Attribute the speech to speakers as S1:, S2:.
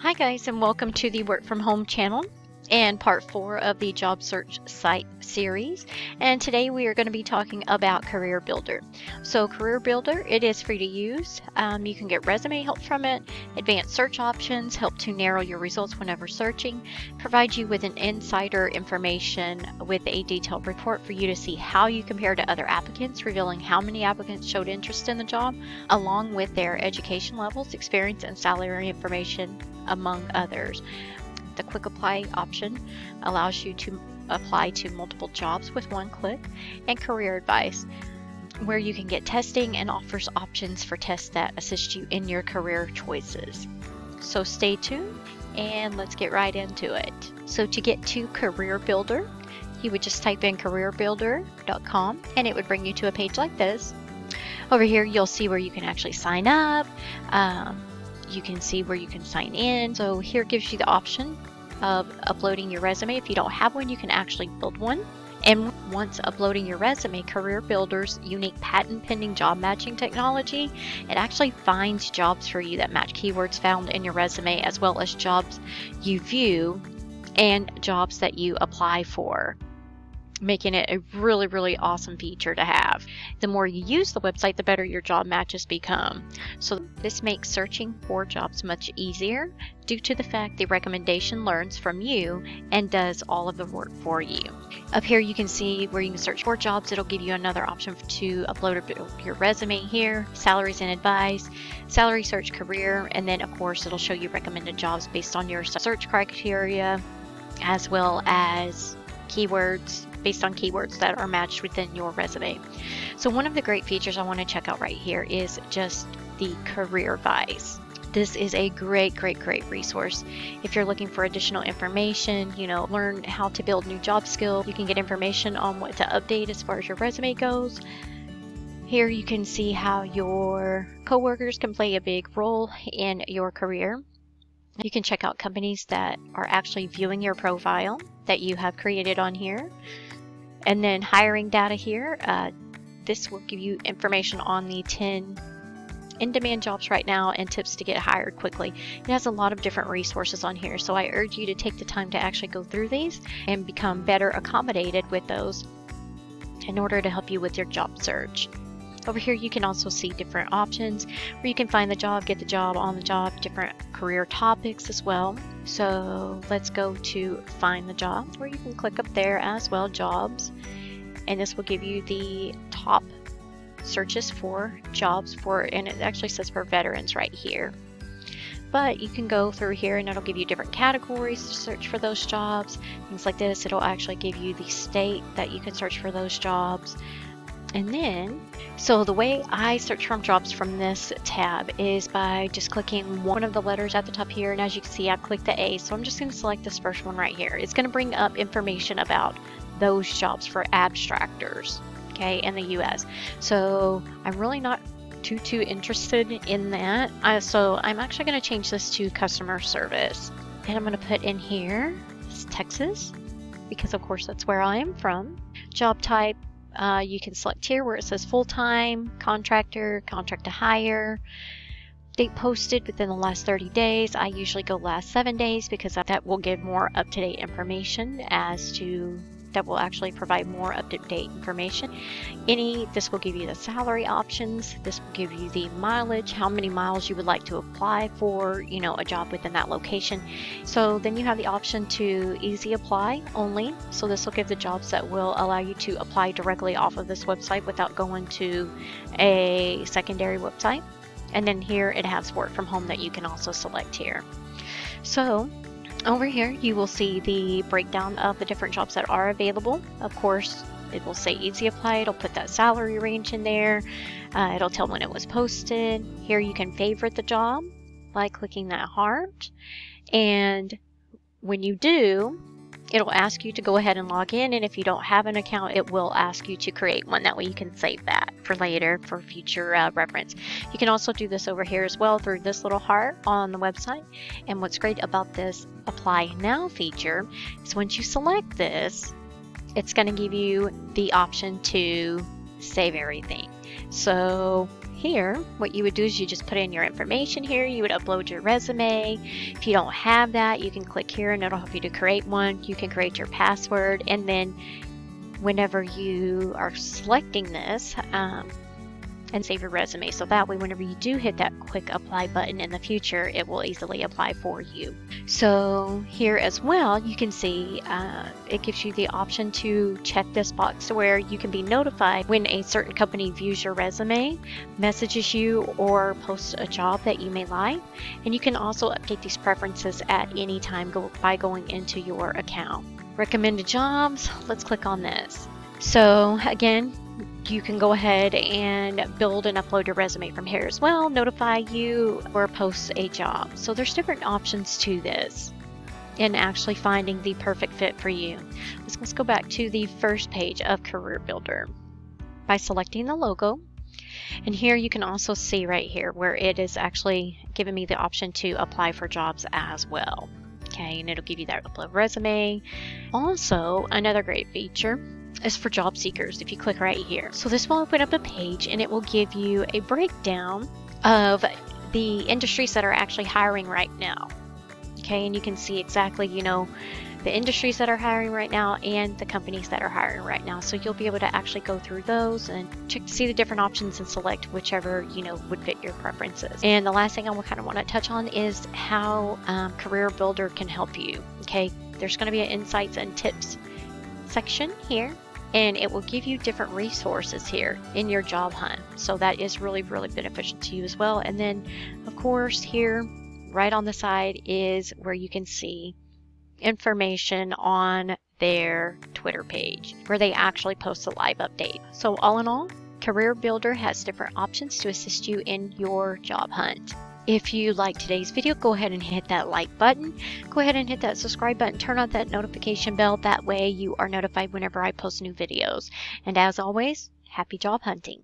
S1: Hi guys, and welcome to the Work From Home channel and part 4 of the job search site series. And today we are going to be talking about CareerBuilder. So CareerBuilder, it is free to use. You can get resume help from it, advanced search options, help to narrow your results whenever searching, provide you with an insider information with a detailed report for you to see how you compare to other applicants, revealing how many applicants showed interest in the job, along with their education levels, experience, and salary information, among others. The quick apply option allows you to apply to multiple jobs with one click, and career advice, where you can get testing and offers options for tests that assist you in your career choices. So stay tuned and let's get right into it. So to get to CareerBuilder, you would just type in careerbuilder.com and it would bring you to a page like this. Over here you'll see where you can actually sign up. You can see where you can sign in. So here gives you the option of uploading your resume. If you don't have one, you can actually build one. And once uploading your resume, CareerBuilder's unique patent pending job matching technology, it actually finds jobs for you that match keywords found in your resume, as well as jobs you view and jobs that you apply for, making it a really awesome feature to have. The more you use the website, the better your job matches become. So this makes searching for jobs much easier due to the fact the recommendation learns from you and does all of the work for you. Up here you can see where you can search for jobs. It'll give you another option to upload your resume here, salaries and advice, salary search career, and then of course it'll show you recommended jobs based on your search criteria, as well as keywords based on keywords that are matched within your resume. So one of the great features I want to check out right here is just the career advice. This is a great resource. If you're looking for additional information, learn how to build new job skills, you can get information on what to update as far as your resume goes. Here you can see how your coworkers can play a big role in your career. You can check out companies that are actually viewing your profile that you have created on here. And then hiring data here, this will give you information on the 10 in-demand jobs right now and tips to get hired quickly. It has a lot of different resources on here, so I urge you to take the time to actually go through these and become better accommodated with those in order to help you with your job search. Over here you can also see different options where you can find the job, get the job, on the job, different career topics as well. So let's go to find the job, where you can click up there as well, jobs, and this will give you the top searches for jobs and it actually says for veterans right here. But you can go through here and it'll give you different categories to search for those jobs, things like this. It'll actually give you the state that you can search for those jobs. And then, so the way I search for jobs from this tab is by just clicking one of the letters at the top here. And as you can see, I've clicked the A. So I'm just going to select this first one right here. It's going to bring up information about those jobs for abstractors, okay, in the US. So I'm really not too interested in that. So I'm actually going to change this to customer service. And I'm going to put in here, Texas, because of course that's where I am from. Job type. You can select here where it says full-time, contractor, contract to hire, date posted within the last 30 days. I usually go last 7 days because that will give more up-to-date information that will actually provide more up-to-date information. This will give you the salary options. This will give you the mileage, how many miles you would like to apply for, a job within that location. So then you have the option to easy apply only. So this will give the jobs that will allow you to apply directly off of this website without going to a secondary website. And then here it has work from home that you can also select here. So over here you will see the breakdown of the different jobs that are available. Of course, it will say easy apply. It'll put that salary range in there. It'll tell when it was posted. Here you can favorite the job by clicking that heart. And when you do, it'll ask you to go ahead and log in. And if you don't have an account, it will ask you to create one. That way you can save that for later, for future reference. You can also do this over here as well through this little heart on the website. And what's great about this Apply Now feature is once you select this, it's going to give you the option to save everything. So here, what you would do is you just put in your information here. You would upload your resume. If you don't have that, you can click here and it'll help you to create one. You can create your password, and then whenever you are selecting this, and save your resume. So that way, whenever you do hit that quick apply button in the future, it will easily apply for you. So here as well, you can see it gives you the option to check this box where you can be notified when a certain company views your resume, messages you, or posts a job that you may like. And you can also update these preferences at any time by going into your account. Recommended jobs, let's click on this. So again, you can go ahead and build and upload your resume from here as well, notify you, or post a job. So there's different options to this in actually finding the perfect fit for you. Let's go back to the first page of CareerBuilder by selecting the logo. And here you can also see right here where it is actually giving me the option to apply for jobs as well. Okay, and it'll give you that upload resume. Also, another great feature is for job seekers if you click right here. So this will open up a page and it will give you a breakdown of the industries that are actually hiring right now. Okay, and you can see exactly, the industries that are hiring right now and the companies that are hiring right now. So you'll be able to actually go through those and check to see the different options and select whichever, would fit your preferences. And the last thing I kind of want to touch on is how CareerBuilder can help you. Okay, there's going to be an insights and tips section here, and it will give you different resources here in your job hunt. So that is really, really beneficial to you as well. And then, of course, here right on the side is where you can see information on their Twitter page where they actually post a live update. So all in all, CareerBuilder has different options to assist you in your job hunt. If you like today's video, go ahead and hit that like button. Go ahead and hit that subscribe button. Turn on that notification bell. That way you are notified whenever I post new videos. And as always, happy job hunting.